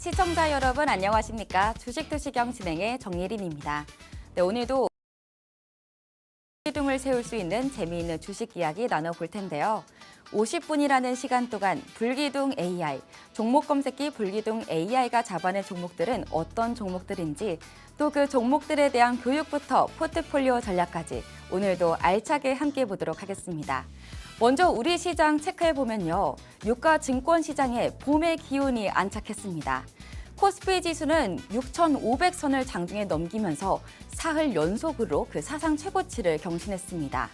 시청자 여러분 안녕하십니까? 주식투시경 진행의 정예린입니다. 네, 오늘도 불기둥을 세울 수 있는 재미있는 주식 이야기 나눠볼 텐데요. 50분이라는 시간 동안 불기둥 AI, 종목 검색기 불기둥 AI가 잡아낸 종목들은 어떤 종목들인지, 또 그 종목들에 대한 교육부터 포트폴리오 전략까지 오늘도 알차게 함께 보도록 하겠습니다. 먼저 우리 시장 체크해보면요. 유가 증권 시장에 봄의 기운이 안착했습니다. 코스피 지수는 6,500선을 장중에 넘기면서 사흘 연속으로 그 사상 최고치를 경신했습니다.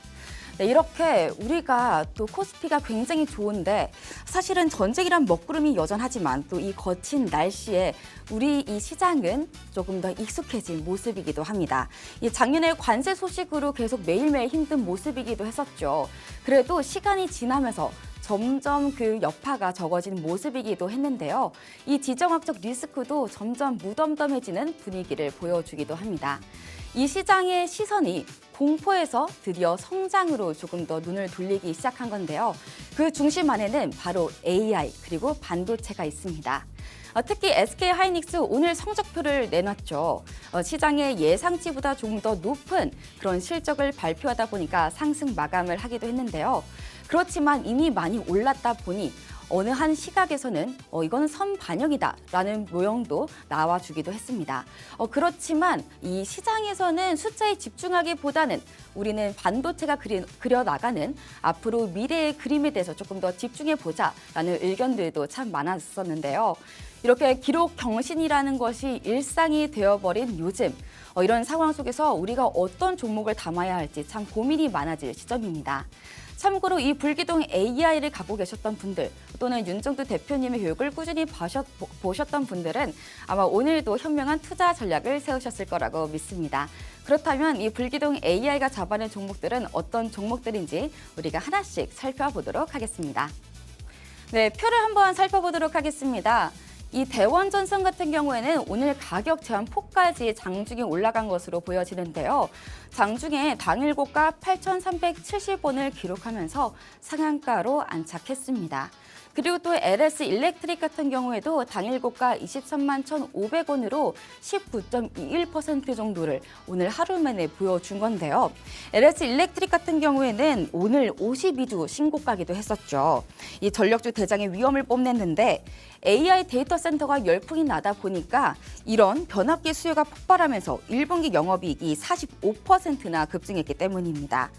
네, 이렇게 우리가 또 코스피가 굉장히 좋은데 사실은 전쟁이란 먹구름이 여전하지만 또 이 거친 날씨에 우리 이 시장은 조금 더 익숙해진 모습이기도 합니다. 이 작년에 관세 소식으로 계속 매일매일 힘든 모습이기도 했었죠. 그래도 시간이 지나면서 점점 그 여파가 적어진 모습이기도 했는데요. 이 지정학적 리스크도 점점 무덤덤해지는 분위기를 보여주기도 합니다. 이 시장의 시선이 공포에서 드디어 성장으로 조금 더 눈을 돌리기 시작한 건데요. 그 중심 안에는 바로 AI 그리고 반도체가 있습니다. 특히 SK하이닉스 오늘 성적표를 내놨죠. 시장의 예상치보다 조금 더 높은 그런 실적을 발표하다 보니까 상승 마감을 하기도 했는데요. 그렇지만 이미 많이 올랐다 보니 어느 한 시각에서는 이건 선반영이다라는 모형도 나와주기도 했습니다. 그렇지만 이 시장에서는 숫자에 집중하기보다는 우리는 반도체가 그려나가는 앞으로 미래의 그림에 대해서 조금 더 집중해보자라는 의견들도 참 많았었는데요. 이렇게 기록 경신이라는 것이 일상이 되어버린 요즘, 이런 상황 속에서 우리가 어떤 종목을 담아야 할지 참 고민이 많아질 시점입니다. 참고로 이 불기둥 AI를 갖고 계셨던 분들 또는 윤정두 대표님의 교육을 꾸준히 보셨던 분들은 아마 오늘도 현명한 투자 전략을 세우셨을 거라고 믿습니다. 그렇다면 이 불기둥 AI가 잡아낸 종목들은 어떤 종목들인지 우리가 하나씩 살펴보도록 하겠습니다. 네, 표를 한번 살펴보도록 하겠습니다. 이 대원전선 같은 경우에는 오늘 가격 제한 폭까지 장중에 올라간 것으로 보여지는데요. 장중에 당일 고가 8,370원을 기록하면서 상한가로 안착했습니다. 그리고 또 LS 일렉트릭 같은 경우에도 당일 고가 23만 1,500원으로 19.21% 정도를 오늘 하루 만에 보여준 건데요. LS 일렉트릭 같은 경우에는 오늘 52주 신고가기도 했었죠. 이 전력주 대장의 위험을 뽐냈는데 AI 데이터 센터가 열풍이 나다 보니까 이런 변압기 수요가 폭발하면서 1분기 영업이익이 45%나 급증했기 때문입니다.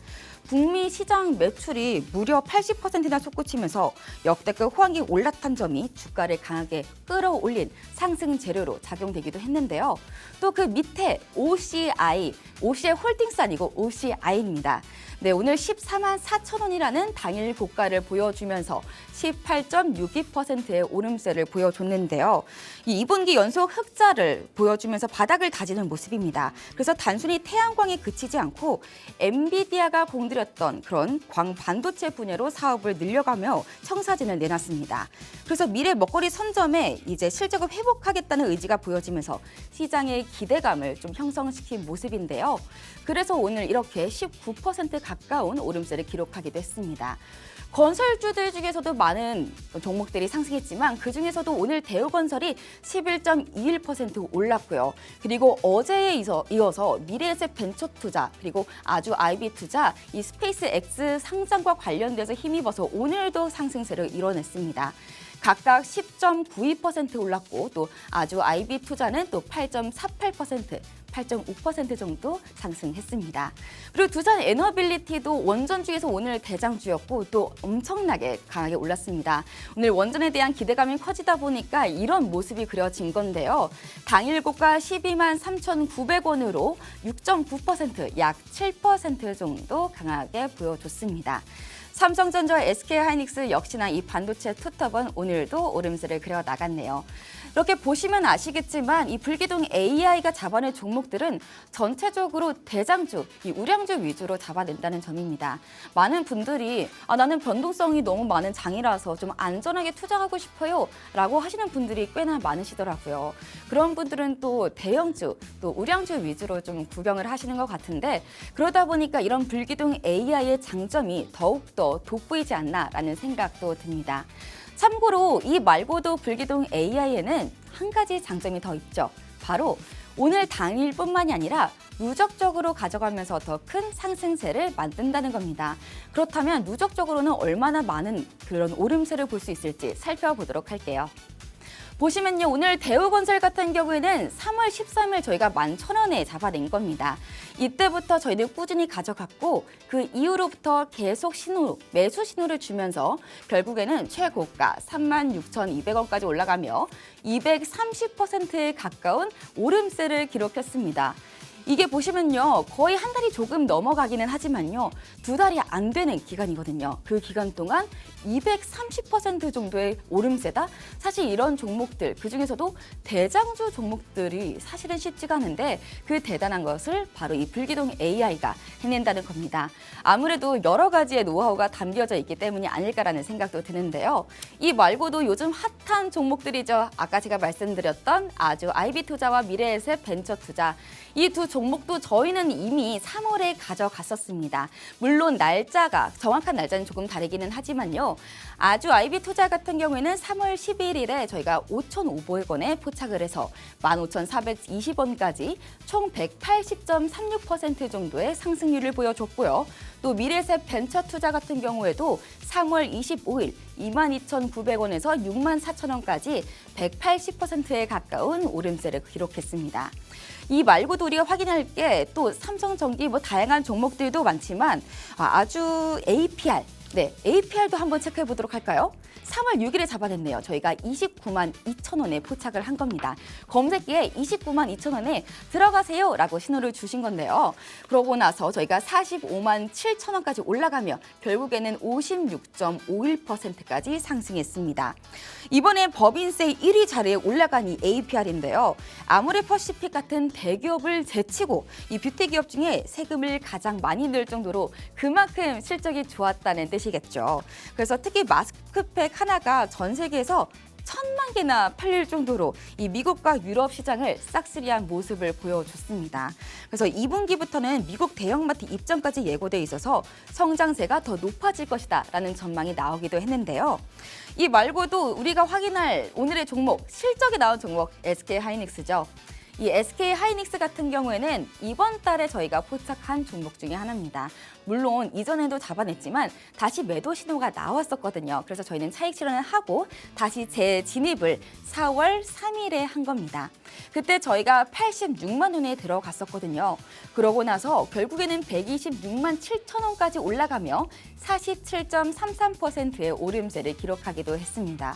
북미 시장 매출이 무려 80%나 솟구치면서 역대급 호황이 올랐던 점이 주가를 강하게 끌어올린 상승 재료로 작용되기도 했는데요. 또 그 밑에 OCI 홀딩스 아니고 OCI입니다. 네, 오늘 14만 4천 원이라는 당일 고가를 보여주면서 18.62%의 오름세를 보여줬는데요. 이 2분기 연속 흑자를 보여주면서 바닥을 다지는 모습입니다. 그래서 단순히 태양광에 그치지 않고 엔비디아가 공들였던 그런 광반도체 분야로 사업을 늘려가며 청사진을 내놨습니다. 그래서 미래 먹거리 선점에 이제 실적을 회복하겠다는 의지가 보여지면서 시장의 기대감을 좀 형성시킨 모습인데요. 그래서 오늘 이렇게 19% 가까운 오름세를 기록하기도 했습니다. 건설주들 중에서도 많은 종목들이 상승했지만 그중에서도 오늘 대우건설이 11.21% 올랐고요. 그리고 어제에 이어서 미래에셋 벤처투자 그리고 아주 IB투자 이 스페이스X 상장과 관련돼서 힘입어서 오늘도 상승세를 이뤄냈습니다. 각각 10.92% 올랐고 또 아주 IB투자는 또 8.48%, 8.5% 정도 상승했습니다. 그리고 두산 에너빌리티도 원전주에서 오늘 대장주였고 또 엄청나게 강하게 올랐습니다. 오늘 원전에 대한 기대감이 커지다 보니까 이런 모습이 그려진 건데요. 당일 고가 12만 3,900원으로 6.9%, 약 7% 정도 강하게 보여줬습니다. 삼성전자와 SK하이닉스 역시나 이 반도체 투톱은 오늘도 오름세를 그려 나갔네요. 이렇게 보시면 아시겠지만 이 불기둥 AI가 잡아낸 종목들은 전체적으로 대장주, 이 우량주 위주로 잡아낸다는 점입니다. 많은 분들이 나는 변동성이 너무 많은 장이라서 좀 안전하게 투자하고 싶어요 라고 하시는 분들이 꽤나 많으시더라고요. 그런 분들은 또 대형주, 또 우량주 위주로 좀 구경을 하시는 것 같은데 그러다 보니까 이런 불기둥 AI의 장점이 더욱더 돋보이지 않나라는 생각도 듭니다. 참고로 이 말고도 불기둥 AI에는 한 가지 장점이 더 있죠. 바로 오늘 당일뿐만이 아니라 누적적으로 가져가면서 더 큰 상승세를 만든다는 겁니다. 그렇다면 누적적으로는 얼마나 많은 그런 오름세를 볼 수 있을지 살펴보도록 할게요. 보시면요, 오늘 대우건설 같은 경우에는 3월 13일 저희가 11,000원에 잡아낸 겁니다. 이때부터 저희는 꾸준히 가져갔고 그 이후로부터 계속 매수 신호를 주면서 결국에는 최고가 36,200원까지 올라가며 230%에 가까운 오름세를 기록했습니다. 이게 보시면요, 거의 한 달이 조금 넘어가기는 하지만요, 2달이 안 되는 기간이거든요. 그 기간 동안 230% 정도의 오름세다? 사실 이런 종목들, 그중에서도 대장주 종목들이 사실은 쉽지가 않은데 그 대단한 것을 바로 이 불기둥 AI가 해낸다는 겁니다. 아무래도 여러 가지의 노하우가 담겨져 있기 때문이 아닐까라는 생각도 드는데요. 이 말고도 요즘 핫한 종목들이죠. 아까 제가 말씀드렸던 아주 IB투자와 미래에셋 벤처투자. 이 두 종목도 저희는 이미 3월에 가져갔었습니다. 물론 정확한 날짜는 조금 다르기는 하지만요. 아주 IB투자 같은 경우에는 3월 11일에 저희가 5,500원에 포착을 해서 15,420원까지 총 180.36% 정도의 상승률을 보여줬고요. 또 미래셋 벤처투자 같은 경우에도 3월 25일 22,900원에서 64,000원까지 180%에 가까운 오름세를 기록했습니다. 이 말고도 우리가 확인할 게 또 삼성전기 다양한 종목들도 많지만 아주 APR, APR도 한번 체크해 보도록 할까요? 3월 6일에 잡아냈네요. 저희가 29만 2천 원에 포착을 한 겁니다. 검색기에 29만 2천 원에 들어가세요 라고 신호를 주신 건데요. 그러고 나서 저희가 45만 7천 원까지 올라가며 결국에는 56.51%까지 상승했습니다. 이번에 법인세 1위 자리에 올라간 이 APR인데요. 아모레퍼시픽 같은 대기업을 제치고 이 뷰티 기업 중에 세금을 가장 많이 낼 정도로 그만큼 실적이 좋았다는 뜻이겠죠. 그래서 특히 마스크팩 하나가 전 세계에서 1,000만 개나 팔릴 정도로 이 미국과 유럽 시장을 싹쓸이한 모습을 보여줬습니다. 그래서 2분기부터는 미국 대형마트 입점까지 예고돼 있어서 성장세가 더 높아질 것이다라는 전망이 나오기도 했는데요. 이 말고도 우리가 확인할 오늘의 종목, 실적이 나온 종목 SK하이닉스죠. 이 SK하이닉스 같은 경우에는 이번 달에 저희가 포착한 종목 중에 하나입니다. 물론 이전에도 잡아냈지만 다시 매도 신호가 나왔었거든요. 그래서 저희는 차익 실현을 하고 다시 재진입을 4월 3일에 한 겁니다. 그때 저희가 86만 원에 들어갔었거든요. 그러고 나서 결국에는 126만 7천 원까지 올라가며 47.33%의 오름세를 기록하기도 했습니다.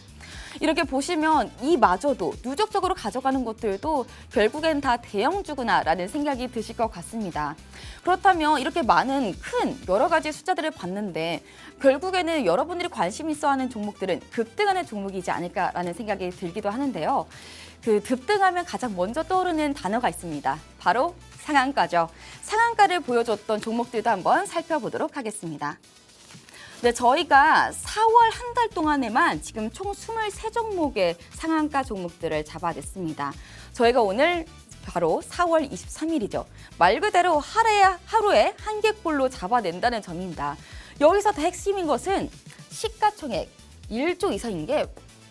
이렇게 보시면 이마저도 누적적으로 가져가는 것들도 결국엔 다 대형주구나라는 생각이 드실 것 같습니다. 그렇다면 이렇게 많은 큰 여러 가지 숫자들을 봤는데 결국에는 여러분들이 관심 있어 하는 종목들은 급등하는 종목이지 않을까라는 생각이 들기도 하는데요. 그 급등하면 가장 먼저 떠오르는 단어가 있습니다. 바로 상한가죠. 상한가를 보여줬던 종목들도 한번 살펴보도록 하겠습니다. 네, 저희가 4월 한 달 동안에만 지금 총 23종목의 상한가 종목들을 잡아냈습니다. 저희가 오늘 바로 4월 23일이죠. 말 그대로 하루에 한 개꼴로 잡아낸다는 점입니다. 여기서 더 핵심인 것은 시가총액 1조 이상인 게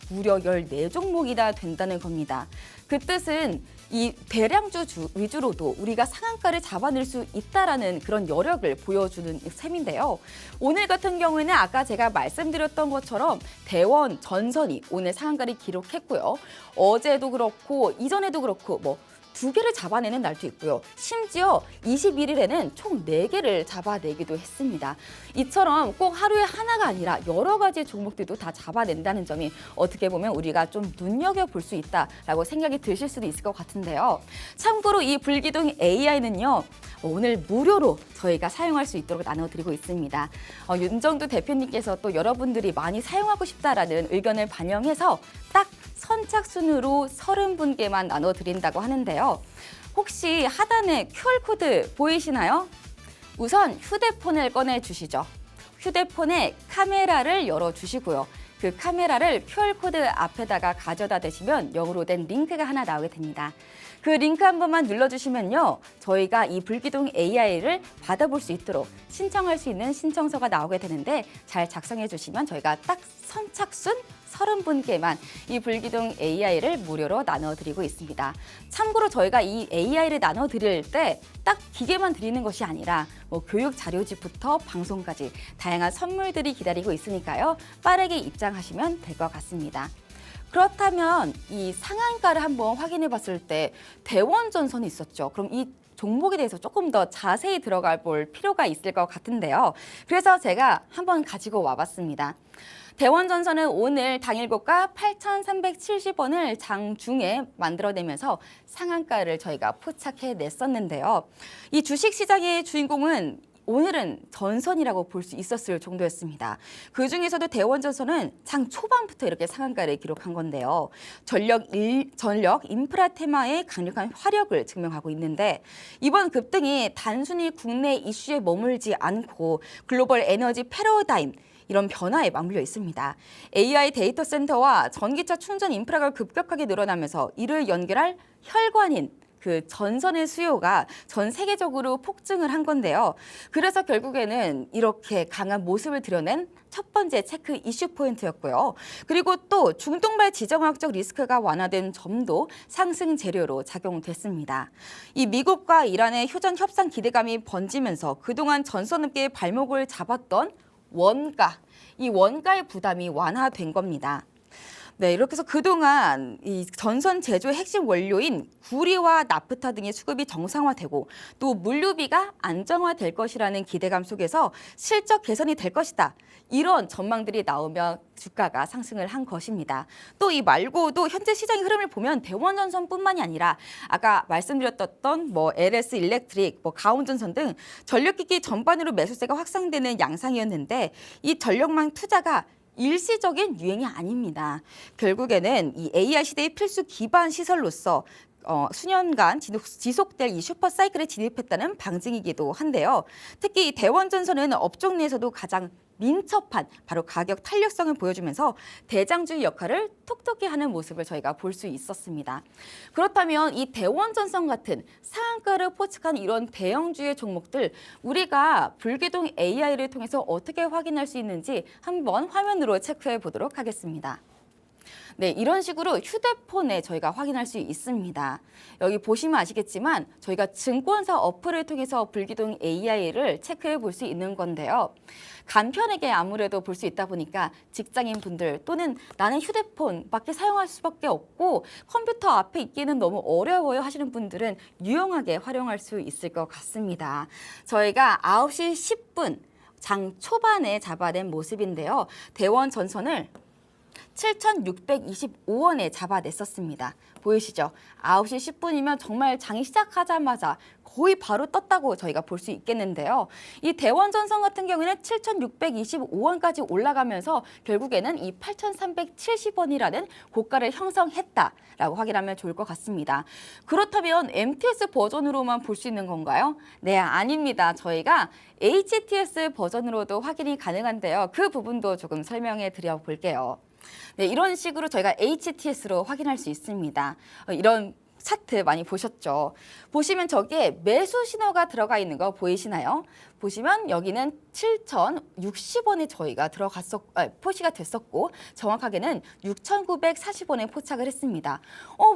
무려 14종목이나 된다는 겁니다. 그 뜻은 이 대량주 위주로도 우리가 상한가를 잡아낼 수 있다라는 그런 여력을 보여주는 셈인데요. 오늘 같은 경우에는 아까 제가 말씀드렸던 것처럼 대원, 전선이 오늘 상한가를 기록했고요. 어제도 그렇고 이전에도 그렇고 2개를 잡아내는 날도 있고요. 심지어 21일에는 총 4개를 잡아내기도 했습니다. 이처럼 꼭 하루에 하나가 아니라 여러 가지 종목들도 다 잡아낸다는 점이 어떻게 보면 우리가 좀 눈여겨볼 수 있다라고 생각이 드실 수도 있을 것 같은데요. 참고로 이 불기둥 AI는요. 오늘 무료로 저희가 사용할 수 있도록 나눠드리고 있습니다. 윤정두 대표님께서 또 여러분들이 많이 사용하고 싶다라는 의견을 반영해서 딱 선착순으로 30분께만 나눠드린다고 하는데요. 혹시 하단에 QR코드 보이시나요? 우선 휴대폰을 꺼내주시죠. 휴대폰에 카메라를 열어주시고요. 그 카메라를 QR코드 앞에다가 가져다 대시면 영어로 된 링크가 하나 나오게 됩니다. 그 링크 한 번만 눌러주시면요. 저희가 이 불기둥 AI를 받아볼 수 있도록 신청할 수 있는 신청서가 나오게 되는데 잘 작성해 주시면 저희가 딱 선착순 30분께만 이 불기둥 AI를 무료로 나눠드리고 있습니다. 참고로 저희가 이 AI를 나눠드릴 때 딱 기계만 드리는 것이 아니라 뭐 교육 자료집부터 방송까지 다양한 선물들이 기다리고 있으니까요. 빠르게 입장하시면 될 것 같습니다. 그렇다면 이 상한가를 한번 확인해 봤을 때 대원전선이 있었죠. 그럼 이 종목에 대해서 조금 더 자세히 들어가 볼 필요가 있을 것 같은데요. 그래서 제가 한번 가지고 와봤습니다. 대원전선은 오늘 당일 고가 8,370원을 장중에 만들어내면서 상한가를 저희가 포착해 냈었는데요. 이 주식시장의 주인공은 오늘은 전선이라고 볼 수 있었을 정도였습니다. 그중에서도 대원전선은 장 초반부터 이렇게 상한가를 기록한 건데요. 전력 인프라 테마의 강력한 화력을 증명하고 있는데 이번 급등이 단순히 국내 이슈에 머물지 않고 글로벌 에너지 패러다임 이런 변화에 맞물려 있습니다. AI 데이터 센터와 전기차 충전 인프라가 급격하게 늘어나면서 이를 연결할 혈관인 그 전선의 수요가 전 세계적으로 폭증을 한 건데요. 그래서 결국에는 이렇게 강한 모습을 드러낸 첫 번째 체크 이슈 포인트였고요. 그리고 또 중동발 지정학적 리스크가 완화된 점도 상승 재료로 작용됐습니다. 이 미국과 이란의 휴전 협상 기대감이 번지면서 그동안 전선업계의 발목을 잡았던 원가, 이 원가의 부담이 완화된 겁니다. 네, 이렇게 해서 그동안 이 전선 제조의 핵심 원료인 구리와 나프타 등의 수급이 정상화되고 또 물류비가 안정화될 것이라는 기대감 속에서 실적 개선이 될 것이다. 이런 전망들이 나오며 주가가 상승을 한 것입니다. 또 이 말고도 현재 시장의 흐름을 보면 대원전선뿐만이 아니라 아까 말씀드렸던 뭐 LS 일렉트릭, 뭐 가온전선 등 전력기기 전반으로 매수세가 확산되는 양상이었는데 이 전력망 투자가 일시적인 유행이 아닙니다. 결국에는 이 AI 시대의 필수 기반 시설로서 수년간 지속될 이 슈퍼사이클에 진입했다는 방증이기도 한데요. 특히 이 대원전선은 업종 내에서도 가장 민첩한 바로 가격 탄력성을 보여주면서 대장주 역할을 톡톡히 하는 모습을 저희가 볼 수 있었습니다. 그렇다면 이 대원전선 같은 상한가를 포착한 이런 대형주의 종목들 우리가 불기둥 AI를 통해서 어떻게 확인할 수 있는지 한번 화면으로 체크해 보도록 하겠습니다. 네, 이런 식으로 휴대폰에 저희가 확인할 수 있습니다. 여기 보시면 아시겠지만 저희가 증권사 어플을 통해서 불기둥 AI를 체크해 볼 수 있는 건데요. 간편하게 아무래도 볼 수 있다 보니까 직장인 분들 또는 나는 휴대폰밖에 사용할 수밖에 없고 컴퓨터 앞에 있기는 너무 어려워요 하시는 분들은 유용하게 활용할 수 있을 것 같습니다. 저희가 9시 10분 장 초반에 잡아낸 모습인데요. 대원전선을 7,625원에 잡아냈었습니다. 보이시죠? 9시 10분이면 정말 장이 시작하자마자 거의 바로 떴다고 저희가 볼 수 있겠는데요. 이 대원전선 같은 경우에는 7,625원까지 올라가면서 결국에는 이 8,370원이라는 고가를 형성했다라고 확인하면 좋을 것 같습니다. 그렇다면 MTS 버전으로만 볼 수 있는 건가요? 네, 아닙니다. 저희가 HTS 버전으로도 확인이 가능한데요. 그 부분도 조금 설명해 드려 볼게요. 네, 이런 식으로 저희가 HTS로 확인할 수 있습니다. 이런 차트 많이 보셨죠? 보시면 저기에 매수 신호가 들어가 있는 거 보이시나요? 보시면 여기는 7,060원에 저희가 포시가 됐었고 정확하게는 6,940원에 포착을 했습니다.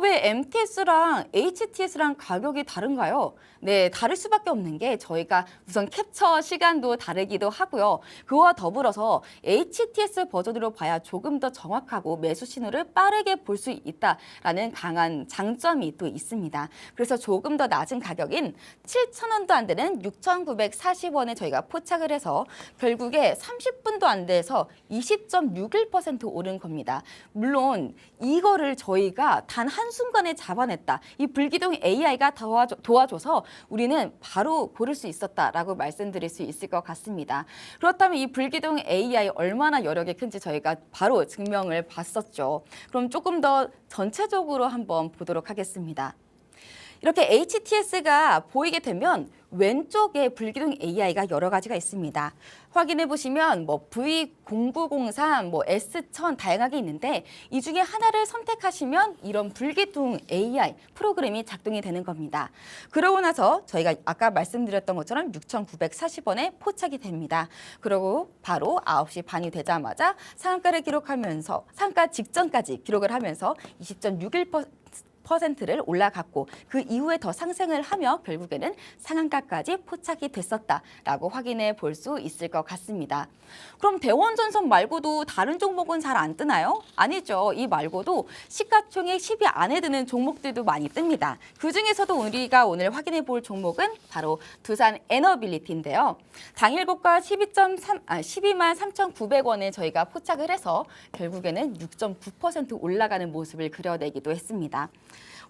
왜 MTS랑 HTS랑 가격이 다른가요? 네, 다를 수밖에 없는 게 저희가 우선 캡처 시간도 다르기도 하고요. 그와 더불어서 HTS 버전으로 봐야 조금 더 정확하고 매수 신호를 빠르게 볼 수 있다라는 강한 장점이 또 있습니다. 그래서 조금 더 낮은 가격인 7,000원도 안 되는 6,940원에 저희가 포착을 해서 결국에 30분도 안 돼서 20.61% 오른 겁니다. 물론 이거를 저희가 단 한순간에 잡아냈다. 이 불기둥 AI가 도와줘서 우리는 바로 고를 수 있었다라고 말씀드릴 수 있을 것 같습니다. 그렇다면 이 불기둥 AI 얼마나 여력이 큰지 저희가 바로 증명을 봤었죠. 그럼 조금 더 전체적으로 한번 보도록 하겠습니다. 이렇게 HTS가 보이게 되면 왼쪽에 불기둥 AI가 여러 가지가 있습니다. 확인해 보시면 뭐 V0903, 뭐 S1000 다양하게 있는데 이 중에 하나를 선택하시면 이런 불기둥 AI 프로그램이 작동이 되는 겁니다. 그러고 나서 저희가 아까 말씀드렸던 것처럼 6,940원에 포착이 됩니다. 그리고 바로 9시 반이 되자마자 상한가를 기록하면서 상가 직전까지 기록을 하면서 20.61%를 올라갔고 그 이후에 더 상승을 하며 결국에는 상한가까지 포착이 됐었다라고 확인해 볼 수 있을 것 같습니다. 그럼 대원전선 말고도 다른 종목은 잘 안 뜨나요? 아니죠. 이 말고도 시가총액 10위 안에 드는 종목들도 많이 뜹니다. 그중에서도 우리가 오늘 확인해 볼 종목은 바로 두산 에너빌리티인데요. 당일 고가 12만 3,900원에 저희가 포착을 해서 결국에는 6.9% 올라가는 모습을 그려내기도 했습니다.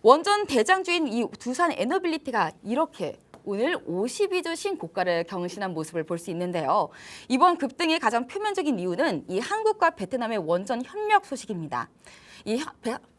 원전 대장주인 이 두산 에너빌리티가 이렇게 오늘 52주 신고가를 경신한 모습을 볼 수 있는데요. 이번 급등의 가장 표면적인 이유는 이 한국과 베트남의 원전 협력 소식입니다.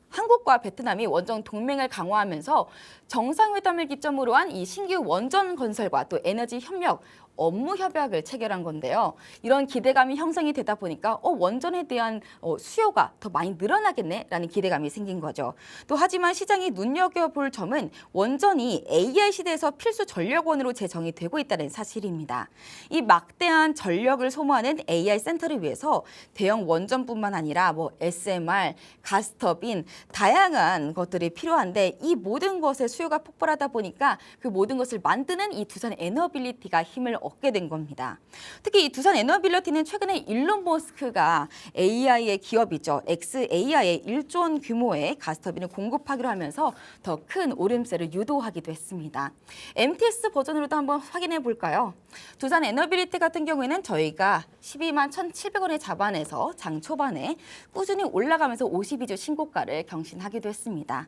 한국과 베트남이 원전 동맹을 강화하면서 정상회담을 기점으로 한 이 신규 원전 건설과 또 에너지 협력, 업무 협약을 체결한 건데요. 이런 기대감이 형성이 되다 보니까 원전에 대한 수요가 더 많이 늘어나겠네라는 기대감이 생긴 거죠. 또 하지만 시장이 눈여겨볼 점은 원전이 AI 시대에서 필수 전력원으로 재정이 되고 있다는 사실입니다. 이 막대한 전력을 소모하는 AI 센터를 위해서 대형 원전뿐만 아니라 뭐 SMR, 가스터빈, 다양한 것들이 필요한데 이 모든 것의 수요가 폭발하다 보니까 그 모든 것을 만드는 이 두산 에너빌리티가 힘을 얻게 된 겁니다. 특히 이 두산 에너빌리티는 최근에 일론 머스크가 AI의 기업이죠. xAI에 1조 원 규모의 가스터빈을 공급하기로 하면서 더 큰 오름세를 유도하기도 했습니다. MTS 버전으로도 한번 확인해 볼까요? 두산 에너빌리티 같은 경우에는 저희가 12만 1,700원에 잡아내서 장 초반에 꾸준히 올라가면서 52주 신고가를 경신하기도 했습니다.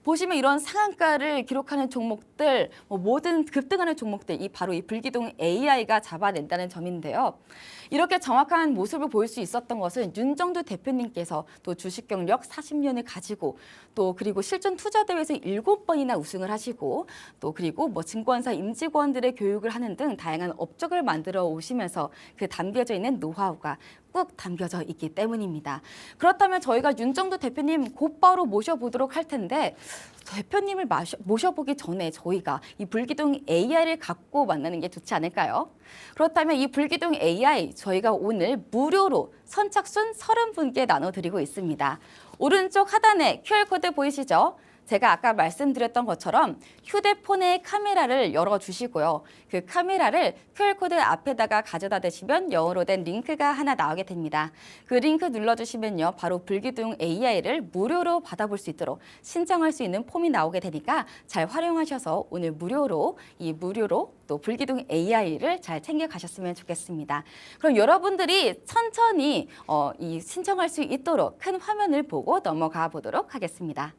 보시면 이런 상한가를 기록하는 종목들, 모든 급등하는 종목들, 바로 이 불기둥 AI가 잡아낸다는 점인데요. 이렇게 정확한 모습을 보일 수 있었던 것은 윤정두 대표님께서 또 주식 경력 40년을 가지고 또 그리고 실전 투자 대회에서 7번이나 우승을 하시고 또 그리고 증권사 임직원들의 교육을 하는 등 다양한 업적을 만들어 오시면서 그 담겨져 있는 노하우가 꾹 담겨져 있기 때문입니다. 그렇다면 저희가 윤정두 대표님 곧바로 모셔보도록 할 텐데 대표님을 모셔보기 전에 저희가 이 불기둥 AI를 갖고 만나는 게 좋지 않을까요? 그렇다면 이 불기둥 AI 저희가 오늘 무료로 선착순 30분께 나눠드리고 있습니다. 오른쪽 하단에 QR코드 보이시죠? 제가 아까 말씀드렸던 것처럼 휴대폰의 카메라를 열어주시고요. 그 카메라를 QR코드 앞에다가 가져다 대시면 영어로 된 링크가 하나 나오게 됩니다. 그 링크 눌러주시면요. 바로 불기둥 AI를 무료로 받아볼 수 있도록 신청할 수 있는 폼이 나오게 되니까 잘 활용하셔서 오늘 무료로 또 불기둥 AI를 잘 챙겨가셨으면 좋겠습니다. 그럼 여러분들이 천천히 신청할 수 있도록 큰 화면을 보고 넘어가 보도록 하겠습니다.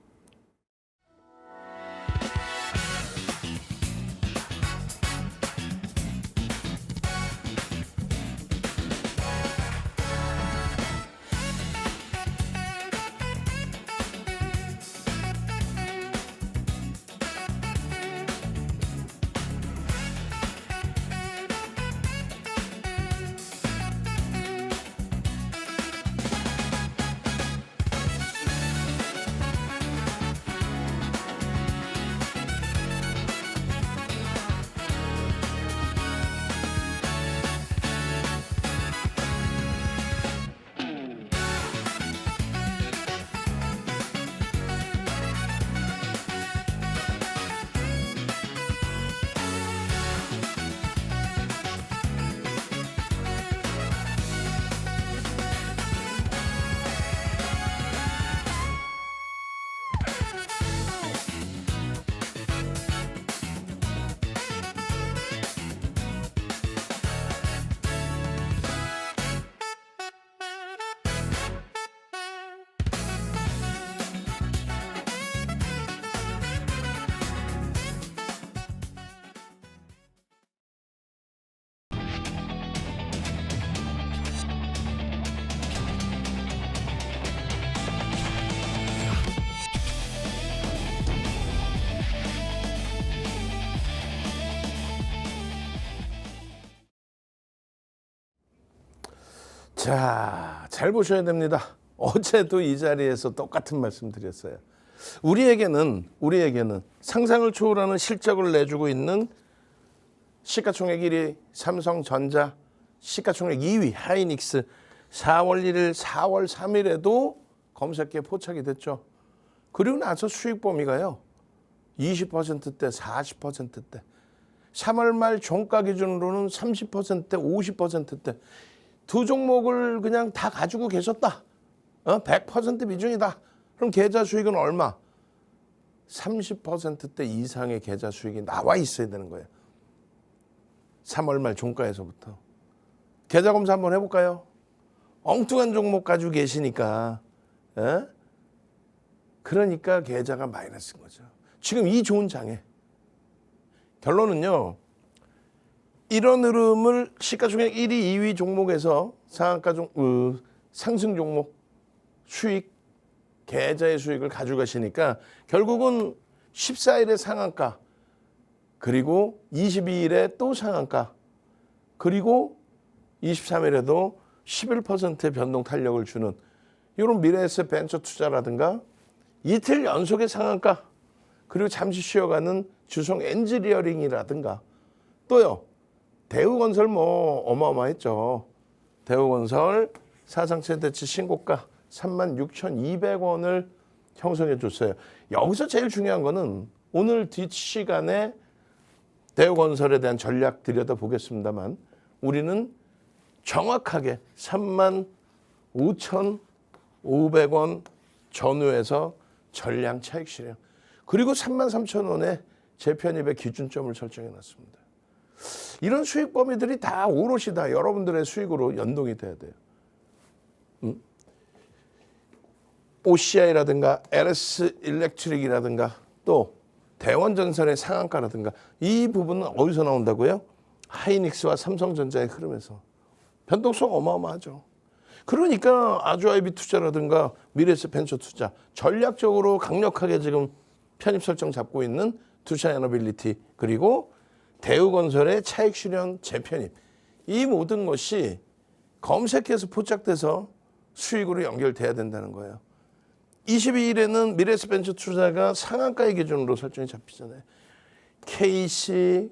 자, 잘 보셔야 됩니다. 어제도 이 자리에서 똑같은 말씀 드렸어요. 우리에게는 상상을 초월하는 실적을 내주고 있는 시가총액 1위 삼성전자, 시가총액 2위 하이닉스 4월 1일, 4월 3일에도 검색기에 포착이 됐죠. 그리고 나서 수익 범위가요. 20%대, 40%대. 3월 말 종가 기준으로는 30%대, 50%대. 두 종목을 그냥 다 가지고 계셨다. 100% 비중이다. 그럼 계좌 수익은 얼마? 30%대 이상의 계좌 수익이 나와 있어야 되는 거예요. 3월 말 종가에서부터. 계좌 검사 한번 해볼까요? 엉뚱한 종목 가지고 계시니까. 그러니까 계좌가 마이너스인 거죠. 지금 이 좋은 장에. 결론은요. 이런 흐름을 시가총액 1위, 2위 종목에서 상승 종목 수익, 계좌의 수익을 가져가시니까 결국은 14일에 상한가, 그리고 22일에 또 상한가, 그리고 23일에도 11%의 변동 탄력을 주는 이런 미래에셋 벤처 투자라든가 이틀 연속의 상한가, 그리고 잠시 쉬어가는 주성 엔지니어링이라든가 또요. 대우건설 뭐 어마어마했죠. 대우건설 사상 최대치 신고가 36,200원을 형성해 줬어요. 여기서 제일 중요한 거는 오늘 뒷시간에 대우건설에 대한 전략 들여다보겠습니다만 우리는 정확하게 35,500원 전후에서 전량 차익 실현, 그리고 33,000원에 재편입의 기준점을 설정해 놨습니다. 이런 수익 범위들이 다 오롯이 다 여러분들의 수익으로 연동이 돼야 돼요. OCI라든가 LS 일렉트릭이라든가 또 대원전선의 상한가라든가 이 부분은 어디서 나온다고요? 하이닉스와 삼성전자의 흐름에서. 변동성 어마어마하죠. 그러니까 아주아이비 투자라든가 미래에셋 벤처 투자 전략적으로 강력하게 지금 편입 설정 잡고 있는 두샤에너빌리티, 그리고 대우건설의 차익 실현 재편입, 이 모든 것이 검색해서 포착돼서 수익으로 연결돼야 된다는 거예요. 22일에는 미래에셋 벤처 투자가 상한가의 기준으로 설정이 잡히잖아요. KC,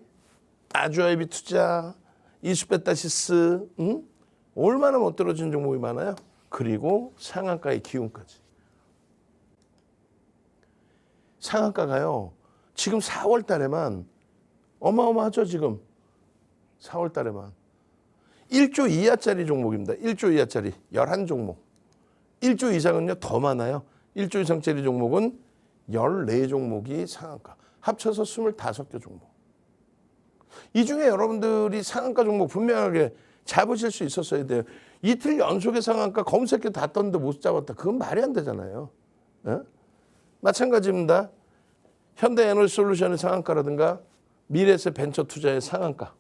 아주아이비 투자, 이수베타시스, 얼마나 못 떨어진 종목이 많아요. 그리고 상한가의 기운까지. 상한가가요. 지금 4월 달에만 어마어마하죠. 지금 4월 달에만 1조 이하짜리 종목입니다. 1조 이하짜리 11종목. 1조 이상은요 더 많아요. 1조 이상짜리 종목은 14종목이 상한가. 합쳐서 25개 종목. 이 중에 여러분들이 상한가 종목 분명하게 잡으실 수 있었어야 돼요. 이틀 연속의 상한가 검색해 다 떴는데 못 잡았다. 그건 말이 안 되잖아요. 에? 마찬가지입니다. 현대에너지솔루션의 상한가라든가 미래에셋 벤처 투자의 상한가.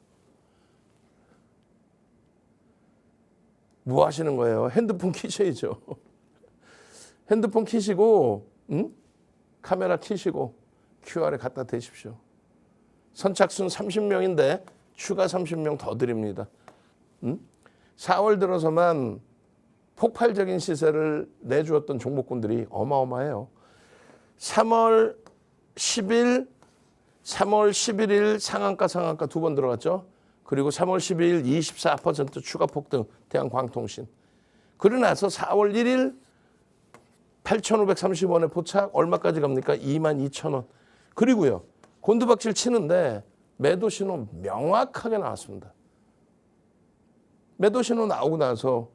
뭐 하시는 거예요? 핸드폰 키셔야죠. 핸드폰 키시고 카메라 키시고 QR에 갖다 대십시오. 선착순 30명인데 추가 30명 더 드립니다. 4월 들어서만 폭발적인 시세를 내주었던 종목군들이 어마어마해요. 3월 10일, 3월 11일 상한가 두 번 들어갔죠. 그리고 3월 12일 24% 추가 폭등 대한광통신. 그러고 나서 4월 1일 8,530원에 포착, 얼마까지 갑니까? 22,000원. 그리고요. 곤두박질 치는데 매도 신호 명확하게 나왔습니다. 매도 신호 나오고 나서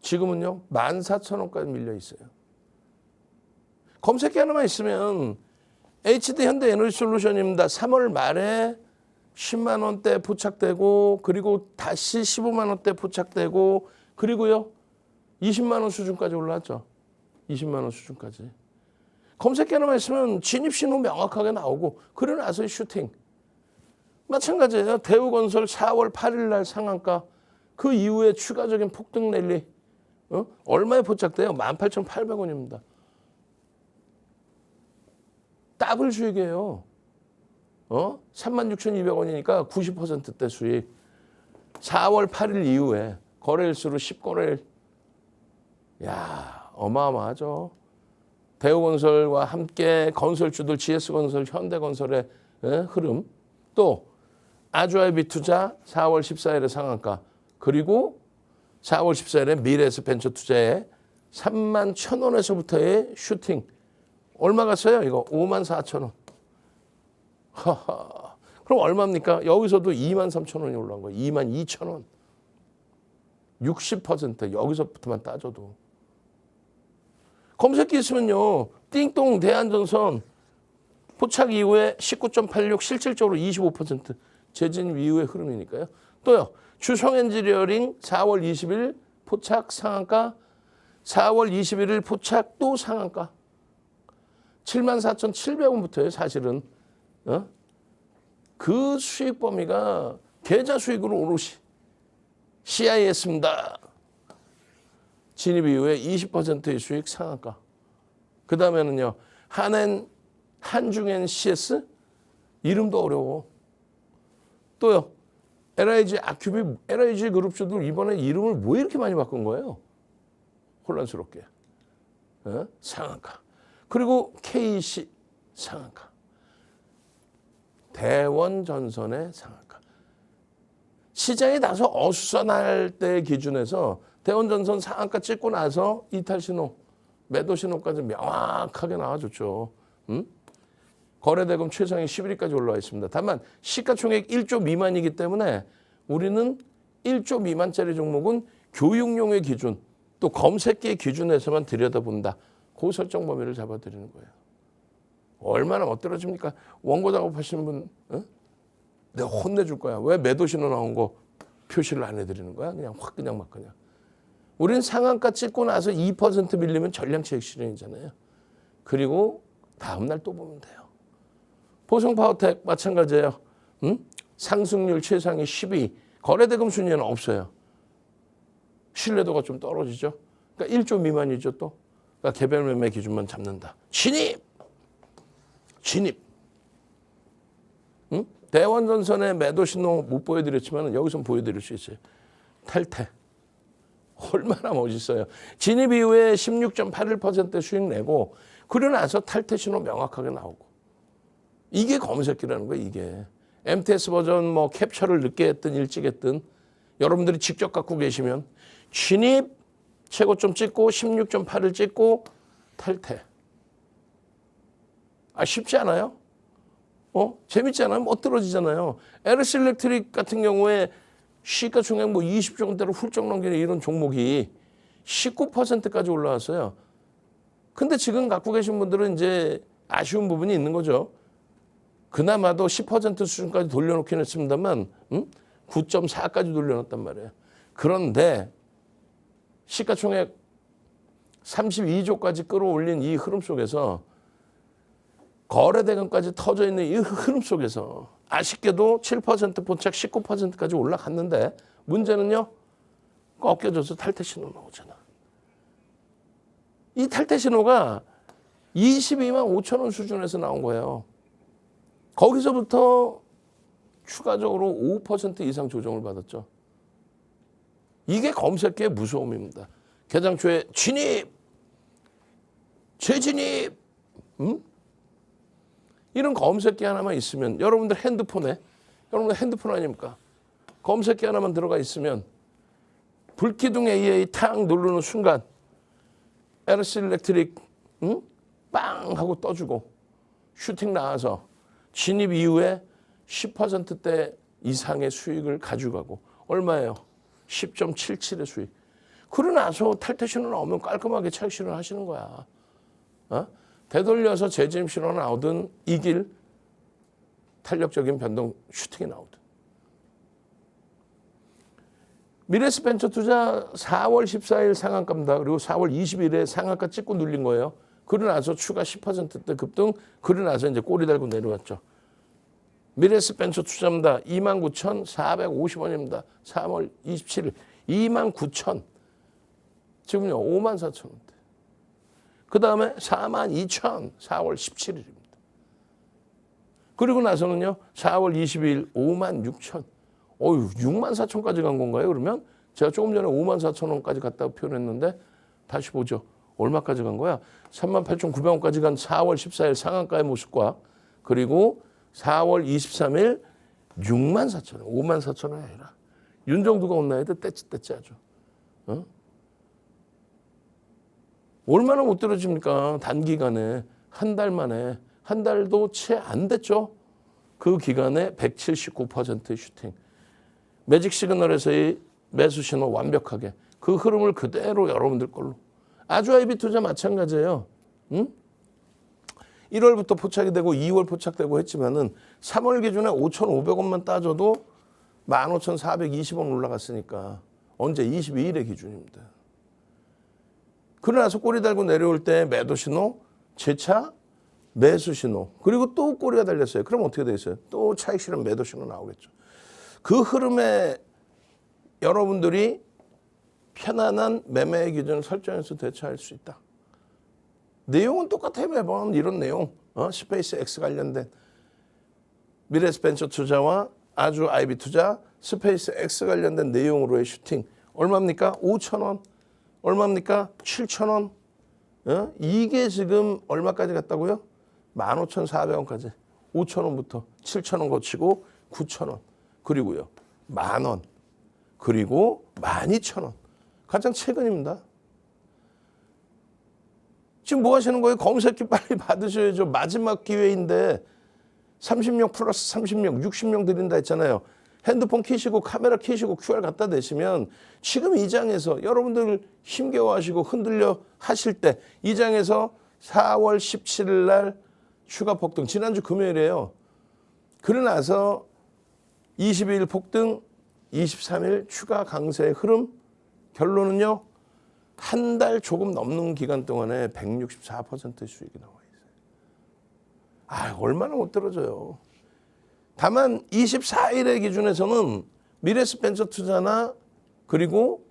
지금은요 14,000원까지 밀려 있어요. 검색기 하나만 있으면 HD 현대에너지솔루션입니다. 3월 말에 10만 원대 포착되고, 그리고 다시 15만 원대 포착되고, 그리고요 20만 원 수준까지 올라왔죠. 20만 원 수준까지. 검색기 하나만 있으면 진입 신호 명확하게 나오고, 그러고 나서 슈팅. 마찬가지예요. 대우건설 4월 8일 날 상한가, 그 이후에 추가적인 폭등 랠리. 얼마에 포착돼요? 18,800원입니다. 더블 수익이에요. 36,200원이니까 90%대 수익. 4월 8일 이후에 거래일수로 10거래일. 야, 어마어마하죠. 대우건설과 함께 건설주들 GS건설, 현대건설의 흐름. 또 아주아이비투자 4월 14일에 상한가. 그리고 4월 14일에 미래에셋벤처투자에 31,000원에서부터의 슈팅. 얼마 갔어요? 이거 54,000원. 하하. 그럼 얼마입니까? 여기서도 23,000원이 올라온 거예요. 22,000원. 60% 여기서부터만 따져도. 검색기 있으면요. 띵동 대한전선 포착 이후에 19.86 실질적으로 25% 재진 이후의 흐름이니까요. 또요. 주성엔지니어링 4월 20일 포착 상한가 4월 21일 포착 또 상한가 74,700원부터예요. 사실은. 그 수익 범위가 계좌 수익으로 오롯이 CIS입니다. 진입 이후에 20%의 수익 상한가. 그 다음에는요. 한중엔 CS 이름도 어려워. 또요. LIG 아큐비 LIG 그룹주들 이번에 이름을 왜 이렇게 많이 바꾼 거예요? 혼란스럽게. 상한가. 그리고 KC 상한가. 대원전선의 상한가. 시장에 나서 어수선할 때 기준에서 대원전선 상한가 찍고 나서 이탈 신호, 매도 신호까지 명확하게 나와줬죠. 거래대금 최상위 11위까지 올라와 있습니다. 다만 시가총액 1조 미만이기 때문에 우리는 1조 미만짜리 종목은 교육용의 기준, 또 검색기의 기준에서만 들여다본다. 그 설정 범위를 잡아드리는 거예요. 얼마나 멋들어집니까? 원고 작업하시는 분, 내가 혼내줄 거야. 왜 매도 신호 나온 거 표시를 안 해드리는 거야? 그냥 확 그냥 막 그냥. 우린 상한가 찍고 나서 2% 밀리면 전량채액 실현이잖아요. 그리고 다음날 또 보면 돼요. 보성파워텍 마찬가지예요. 상승률 최상위 10위. 거래대금 순위에는 없어요. 신뢰도가 좀 떨어지죠. 그러니까 1조 미만이죠 또. 그러니까 개별 매매 기준만 잡는다. 진입. 대원전선의 매도 신호 못 보여드렸지만 여기서 보여드릴 수 있어요. 탈퇴. 얼마나 멋있어요. 진입 이후에 16.81% 수익 내고 그러고 나서 탈퇴 신호 명확하게 나오고. 이게 검색기라는 거예요. 이게. MTS 버전 뭐 캡처를 늦게 했든 일찍 했든 여러분들이 직접 갖고 계시면 진입 최고점 찍고 16.8을 찍고 탈퇴. 쉽지 않아요? 재밌지 않아요? 멋들어지잖아요. LS 일렉트릭 같은 경우에 시가총액 뭐 20조 원대로 훌쩍 넘기는 이런 종목이 19%까지 올라왔어요. 근데 지금 갖고 계신 분들은 이제 아쉬운 부분이 있는 거죠. 그나마도 10% 수준까지 돌려놓긴 했습니다만 9.4까지 돌려놨단 말이에요. 그런데 시가총액 32조까지 끌어올린 이 흐름 속에서 거래대금까지 터져 있는 이 흐름 속에서 아쉽게도 7% 포착 19%까지 올라갔는데 문제는요. 꺾여져서 탈퇴 신호 나오잖아. 이 탈퇴 신호가 22만 5천 원 수준에서 나온 거예요. 거기서부터 추가적으로 5% 이상 조정을 받았죠. 이게 검색계의 무서움입니다. 개장 초에 진입, 재진입, 이런 검색기 하나만 있으면 여러분들 핸드폰 아닙니까? 검색기 하나만 들어가 있으면 불기둥 AA 탕 누르는 순간 LS 일렉트릭 빵 하고 떠주고 슈팅 나와서 진입 이후에 10%대 이상의 수익을 가져가고 얼마예요? 10.77의 수익. 그러고 나서 탈퇴 신호 나오면 깔끔하게 차익 실현 하시는 거야. 되돌려서 재진입 신호 나오든 이길 탄력적인 변동 슈팅이 나오든. 미래에셋벤처투자 4월 14일 상한가입니다. 그리고 4월 20일에 상한가 찍고 눌린 거예요. 그러고 나서 추가 10%대 급등, 그러고 나서 이제 꼬리 달고 내려왔죠. 미래에셋벤처투자입니다. 29,450원입니다. 3월 27일 29,000. 지금요 54,000원대. 그 다음에 42,000 4월 17일입니다. 그리고 나서는요 4월 22일 56,000. 64,000까지 간 건가요? 그러면 제가 조금 전에 54,000원까지 갔다고 표현했는데 다시 보죠. 얼마까지 간 거야? 38,900원까지 간 4월 14일 상한가의 모습과 그리고 4월 23일 64,000원, 54,000원이 아니라 윤정두가 혼나야 돼. 떼찌떼찌 아주. 어? 얼마나 못 떨어집니까? 단기간에 한 달 만에 한 달도 채 안 됐죠. 그 기간에 179%의 슈팅. 매직 시그널에서의 매수 신호 완벽하게 그 흐름을 그대로 여러분들 걸로. 아주아이비 투자 마찬가지예요. 응? 1월부터 포착이 되고 2월 포착되고 했지만은 3월 기준에 5,500원만 따져도 15,420원 올라갔으니까 언제 22일의 기준입니다. 그러나서 꼬리 달고 내려올 때 매도 신호, 재차 매수 신호, 그리고 또 꼬리가 달렸어요. 그럼 어떻게 되겠어요? 또 차익 실현 매도 신호 나오겠죠. 그 흐름에 여러분들이 편안한 매매의 기준을 설정해서 대처할 수 있다. 내용은 똑같아요. 매번 이런 내용. 스페이스 X 관련된 미래에셋 벤처 투자와 아주 아이비 투자, 스페이스 X 관련된 내용으로의 슈팅. 얼마입니까? 5,000원. 얼마입니까? 7,000원. 이게 지금 얼마까지 갔다고요? 15,400원까지. 5,000원부터 7,000원 거치고 9,000원. 그리고요. 10,000원. 그리고 12,000원. 가장 최근입니다. 지금 뭐 하시는 거예요? 검색기 빨리 받으셔야죠. 마지막 기회인데 30명 플러스 30명, 60명 드린다 했잖아요. 핸드폰 키시고 카메라 키시고 QR 갖다 대시면 지금 이 장에서 여러분들 힘겨워하시고 흔들려 하실 때 이 장에서 4월 17일 날 추가 폭등, 지난주 금요일이에요. 그러고 나서 22일 폭등, 23일 추가 강세의 흐름, 결론은요. 한 달 조금 넘는 기간 동안에 164%의 수익이 나와 있어요. 얼마나 못 떨어져요. 다만 24일의 기준에서는 미래에셋 벤처 투자나 그리고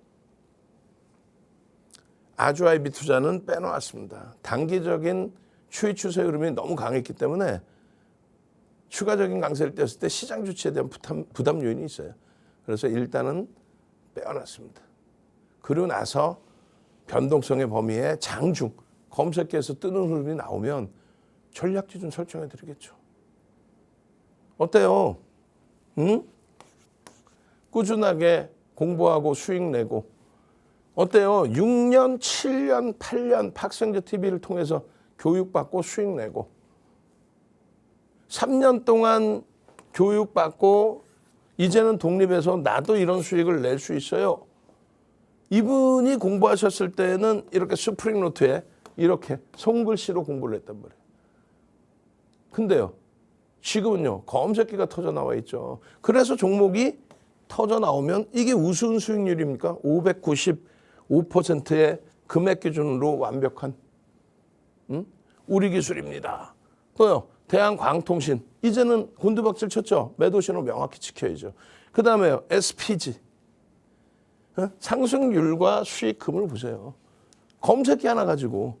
아주아이비 투자는 빼놓았습니다. 단기적인 추이 추세 흐름이 너무 강했기 때문에 추가적인 강세를 띄었을 때 시장 주치에 대한 부담 요인이 있어요. 그래서 일단은 빼어놨습니다. 그리고 나서 변동성의 범위에 장중 검색기에서 뜨는 흐름이 나오면 전략 기준 설정해 드리겠죠. 어때요? 응? 꾸준하게 공부하고 수익 내고 어때요? 6년, 7년, 8년 팍생제 TV를 통해서 교육받고 수익 내고 3년 동안 교육받고 이제는 독립해서 나도 이런 수익을 낼 수 있어요. 이분이 공부하셨을 때는 이렇게 스프링 노트에 이렇게 손글씨로 공부를 했단 말이에요. 근데요. 지금은요. 검색기가 터져 나와 있죠. 그래서 종목이 터져 나오면 이게 우스운 수익률입니까? 595%의 금액 기준으로 완벽한 우리 기술입니다. 또요. 대한광통신. 이제는 곤두박질 쳤죠. 매도 신호 명확히 지켜야죠. 그 다음에요. SPG. 상승률과 수익금을 보세요. 검색기 하나 가지고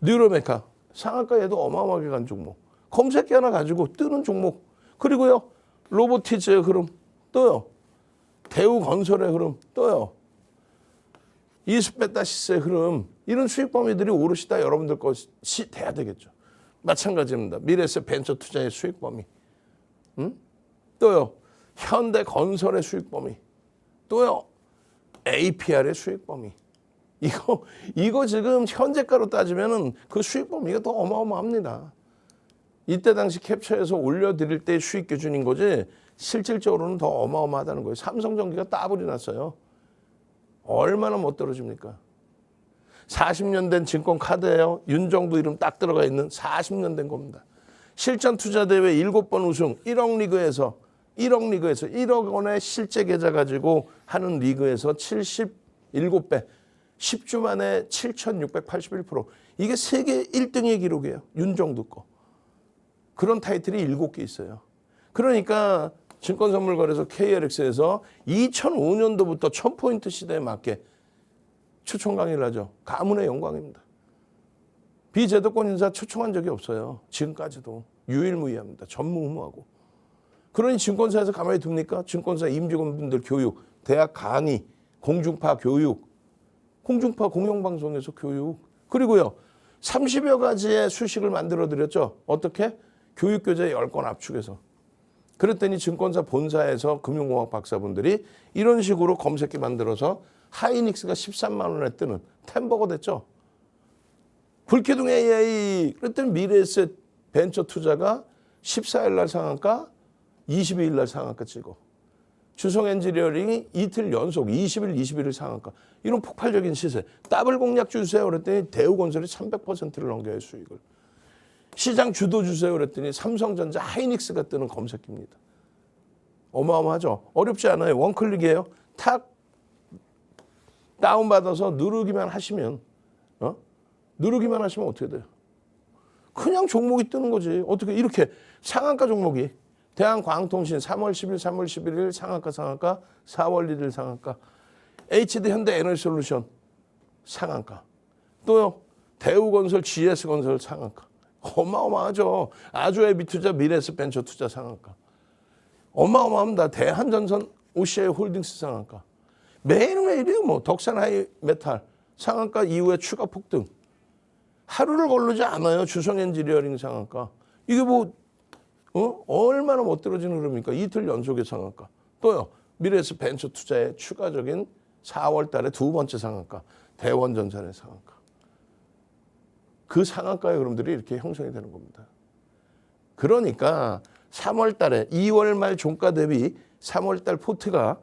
뉴로메카 상한가에도 어마어마하게 간 종목. 검색기 하나 가지고 뜨는 종목. 그리고요. 로보티즈의 흐름. 또요. 대우건설의 흐름. 또요. 이스페타시스의 흐름. 이런 수익 범위들이 오롯이 다 여러분들 것이 돼야 되겠죠. 마찬가지입니다. 미래에셋 벤처 투자의 수익 범위. 또요. 현대건설의 수익 범위. 또요. APR의 수익 범위. 이거 지금 현재가로 따지면은 그 수익 범위가 더 어마어마합니다. 이때 당시 캡처해서 올려드릴 때 수익 기준인 거지 실질적으로는 더 어마어마하다는 거예요. 삼성전기가 따블이 났어요. 얼마나 못 떨어집니까? 40년 된 증권 카드예요. 윤정두 이름 딱 들어가 있는 40년 된 겁니다. 실전 투자 대회 7번 우승, 1억 리그에서 1억 원의 실제 계좌 가지고 하는 리그에서 77배, 10주 만에 7,681%. 이게 세계 1등의 기록이에요. 윤정두 거. 그런 타이틀이 7개 있어요. 그러니까 증권선물거래소 KLX에서 2005년도부터 1000포인트 시대에 맞게 초청 강의를 하죠. 가문의 영광입니다. 비제도권 인사 초청한 적이 없어요. 지금까지도. 유일무이합니다. 전무후무하고. 그러니 증권사에서 가만히 둡니까? 증권사 임직원분들 교육, 대학 강의, 공중파 교육, 공중파 공영방송에서 교육, 그리고요 30여 가지의 수식을 만들어 드렸죠. 어떻게? 교육교재 10권 압축해서. 그랬더니 증권사 본사에서 금융공학 박사분들이 이런 식으로 검색기 만들어서 하이닉스가 13만 원에 뜨는 템버거 됐죠. 불기둥 AI 그랬더니 미래에셋 벤처 투자가 14일 날 상한가, 22일 날 상한가 찍어. 주성 엔지니어링이 이틀 연속 20일, 21일 상한가. 이런 폭발적인 시세. 더블 공략 주세요 그랬더니 대우건설이 300%를 넘겨요 수익을. 시장 주도 주세요 그랬더니 삼성전자 하이닉스가 뜨는 검색기입니다. 어마어마하죠. 어렵지 않아요. 원클릭이에요. 탁 다운받아서 누르기만 하시면 누르기만 하시면 어떻게 돼요? 그냥 종목이 뜨는 거지. 어떻게 이렇게 상한가 종목이 대한광통신 3월 10일, 3월 11일 상한가 4월 1일 상한가 HD 현대에너지솔루션 상한가 또요 대우건설 GS건설 상한가 어마어마하죠. 아주에비투자 미래에셋벤처 투자 상한가 어마어마합니다. 대한전선 OCI 홀딩스 상한가 매일매일이요. 뭐 덕산하이메탈 상한가 이후에 추가 폭등 하루를 걸르지 않아요. 주성엔지니어링 상한가 이게 뭐 얼마나 멋들어지는 흐름입니까? 이틀 연속의 상한가. 또요. 미래에셋 벤처 투자의 추가적인 4월 달에 두 번째 상한가. 대원전선의 상한가. 그 상한가의 흐름들이 이렇게 형성이 되는 겁니다. 그러니까 3월 달에 2월 말 종가 대비 3월 달 포트가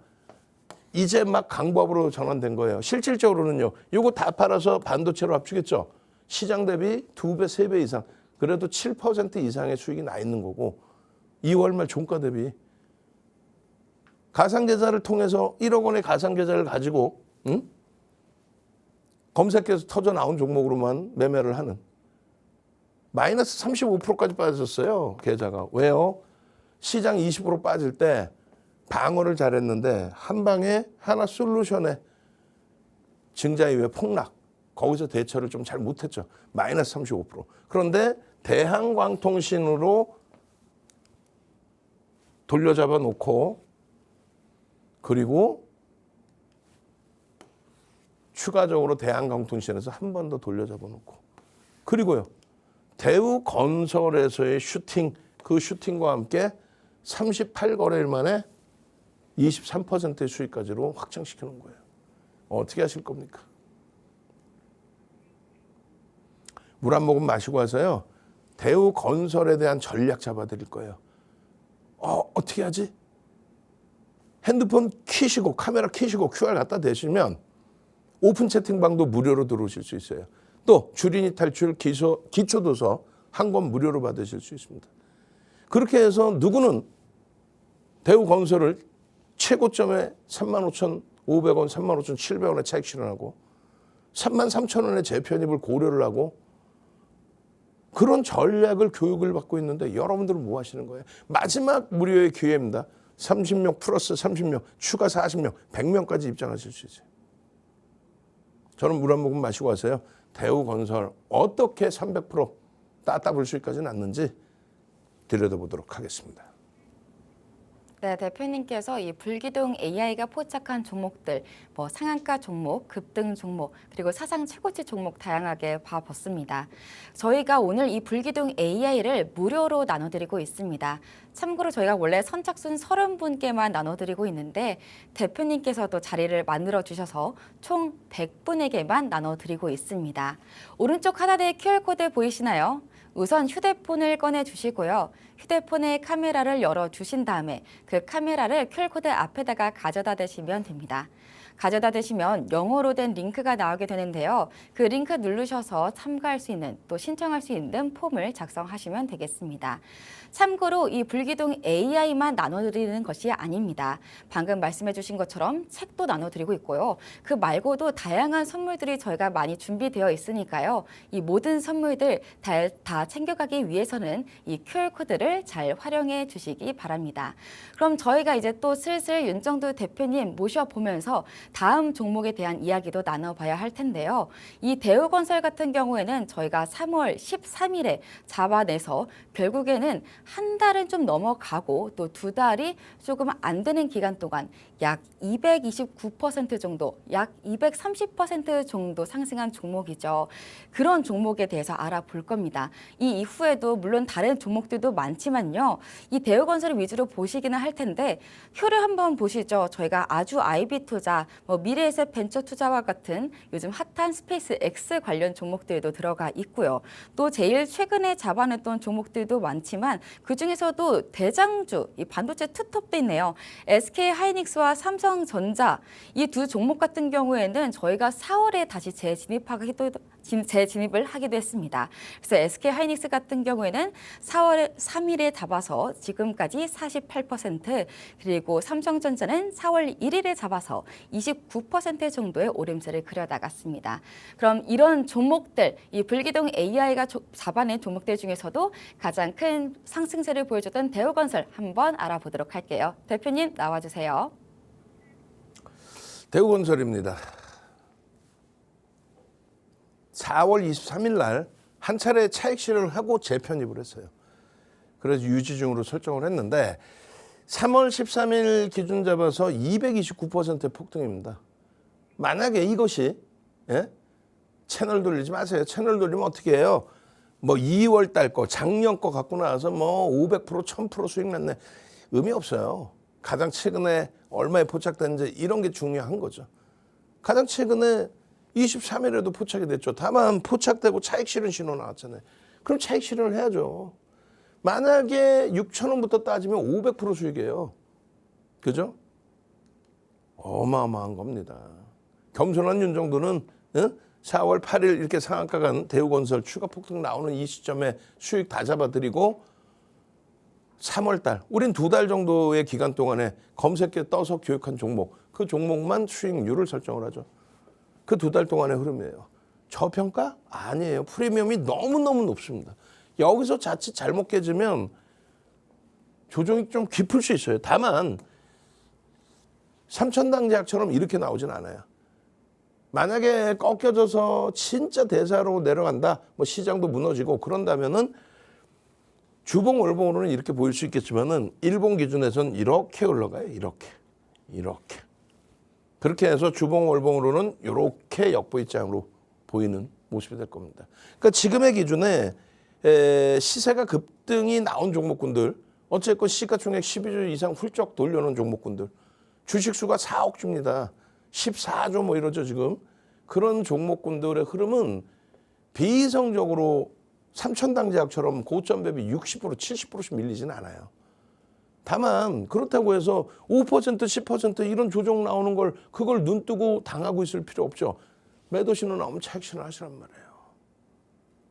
이제 막 강보합으로 전환된 거예요. 실질적으로는요. 이거 다 팔아서 반도체로 합치겠죠. 시장 대비 2배, 3배 이상. 그래도 7% 이상의 수익이 나 있는 거고 2월 말 종가 대비 가상계좌를 통해서 1억 원의 가상계좌를 가지고 검색해서 터져 나온 종목으로만 매매를 하는 마이너스 35%까지 빠졌어요. 계좌가. 왜요? 시장 20% 빠질 때 방어를 잘했는데 한 방에 하나 솔루션에 증자 이후에 폭락. 거기서 대처를 좀 잘 못했죠. 마이너스 35%. 그런데 대한광통신으로 돌려잡아 놓고 그리고 추가적으로 대한광통신에서 한 번 더 돌려잡아 놓고 그리고요. 대우건설에서의 슈팅 그 슈팅과 함께 38거래일 만에 23%의 수익까지로 확장시켜 놓은 거예요. 어떻게 하실 겁니까? 물 한 모금 마시고 와서요. 대우건설에 대한 전략 잡아드릴 거예요. 어떻게 하지? 핸드폰 키시고 카메라 키시고 QR 갖다 대시면 오픈 채팅방도 무료로 들어오실 수 있어요. 또 주린이 탈출 기초도서 한 권 무료로 받으실 수 있습니다. 그렇게 해서 누구는 대우건설을 최고점에 35,500원, 35,700원에 차익 실현하고 33,000원의 재편입을 고려를 하고 그런 전략을 교육을 받고 있는데 여러분들은 뭐 하시는 거예요? 마지막 무료의 기회입니다. 30명 플러스 30명, 추가 40명, 100명까지 입장하실 수 있어요. 저는 물 한 모금 마시고 와서요. 대우건설 어떻게 300% 따따블 수익까지 났는지 들여다보도록 하겠습니다. 네, 대표님께서 이 불기둥 AI가 포착한 종목들, 뭐 상한가 종목, 급등 종목, 그리고 사상 최고치 종목 다양하게 봐봤습니다. 저희가 오늘 이 불기둥 AI를 무료로 나눠드리고 있습니다. 참고로 저희가 원래 선착순 30분께만 나눠드리고 있는데 대표님께서도 자리를 만들어 주셔서 총 100분에게만 나눠드리고 있습니다. 오른쪽 하단에 QR코드 보이시나요? 우선 휴대폰을 꺼내 주시고요. 휴대폰의 카메라를 열어 주신 다음에 그 카메라를 QR코드 앞에다가 가져다 대시면 됩니다. 가져다 대시면 영어로 된 링크가 나오게 되는데요. 그 링크 누르셔서 참가할 수 있는 또 신청할 수 있는 폼을 작성하시면 되겠습니다. 참고로 이 불기둥 AI만 나눠드리는 것이 아닙니다. 방금 말씀해 주신 것처럼 책도 나눠드리고 있고요. 그 말고도 다양한 선물들이 저희가 많이 준비되어 있으니까요. 이 모든 선물들 다 챙겨가기 위해서는 이 QR코드를 잘 활용해 주시기 바랍니다. 그럼 저희가 이제 또 슬슬 윤정두 대표님 모셔보면서 다음 종목에 대한 이야기도 나눠봐야 할 텐데요. 이 대우건설 같은 경우에는 저희가 3월 13일에 잡아내서 결국에는 한 달은 좀 넘어가고 또 두 달이 조금 안 되는 기간 동안 약 229% 정도, 약 230% 정도 상승한 종목이죠. 그런 종목에 대해서 알아볼 겁니다. 이 이후에도 물론 다른 종목들도 많지만요. 이 대우건설을 위주로 보시기는 할 텐데 표를 한번 보시죠. 저희가 아주 IB 투자, 미래에셋 벤처 투자와 같은 요즘 핫한 스페이스 X 관련 종목들도 들어가 있고요. 또 제일 최근에 잡아냈던 종목들도 많지만 그중에서도 대장주, 이 반도체 투톱도 있네요. SK 하이닉스와 삼성전자 이 두 종목 같은 경우에는 저희가 4월에 다시 재진입을 하기도 했습니다. 그래서 SK 하이닉스 같은 경우에는 4월 3일에 잡아서 지금까지 48%, 그리고 삼성전자는 4월 1일에 잡아서 29% 정도의 오름세를 그려나갔습니다. 그럼 이런 종목들, 이 불기둥 AI가 잡아낸 종목들 중에서도 가장 큰 상승세를 보여줬던 대우건설 한번 알아보도록 할게요. 대표님 나와주세요. 대우건설입니다. 4월 23일 날 한 차례 차익 실현을 하고 재편입을 했어요. 그래서 유지 중으로 설정을 했는데 3월 13일 기준 잡아서 229%의 폭등입니다. 만약에 이것이 채널 돌리지 마세요. 채널 돌리면 어떻게 해요? 2월 달 거, 작년 거 갖고 나와서 500%, 1000% 수익 났네. 의미 없어요. 가장 최근에 얼마에 포착됐는지 이런 게 중요한 거죠. 가장 최근에 23일에도 포착이 됐죠. 다만 포착되고 차익 실현 신호 나왔잖아요. 그럼 차익 실현을 해야죠. 만약에 6,000원부터 따지면 500% 수익이에요. 그죠? 어마어마한 겁니다. 겸손한 윤 정도는 4월 8일 이렇게 상한가 간 대우건설 추가 폭등 나오는 이 시점에 수익 다 잡아드리고 3월 달, 우린 2달 정도의 기간 동안에 검색에 떠서 교육한 종목, 그 종목만 수익률을 설정을 하죠. 그 2달 동안의 흐름이에요. 저평가? 아니에요. 프리미엄이 너무너무 높습니다. 여기서 자칫 잘못 깨지면 조정이 좀 깊을 수 있어요. 다만 삼천당제약처럼 이렇게 나오진 않아요. 만약에 꺾여져서 진짜 대사로 내려간다, 시장도 무너지고 그런다면은 주봉 월봉으로는 이렇게 보일 수 있겠지만은 일봉 기준에서는 이렇게 올라가요. 이렇게. 그렇게 해서 주봉 월봉으로는 이렇게 역보이장으로 보이는 모습이 될 겁니다. 그러니까 지금의 기준에 시세가 급등이 나온 종목군들, 어쨌건 시가총액 12조 이상 훌쩍 돌려놓은 종목군들, 주식수가 4억 주입니다. 14조 이러죠 지금. 그런 종목군들의 흐름은 비이성적으로 삼천당제약처럼 고점 대비 60%, 70%씩 밀리지는 않아요. 다만 그렇다고 해서 5%, 10% 이런 조정 나오는 걸 그걸 눈 뜨고 당하고 있을 필요 없죠. 매도 신호 나오면 차익 신호 하시란 말이에요.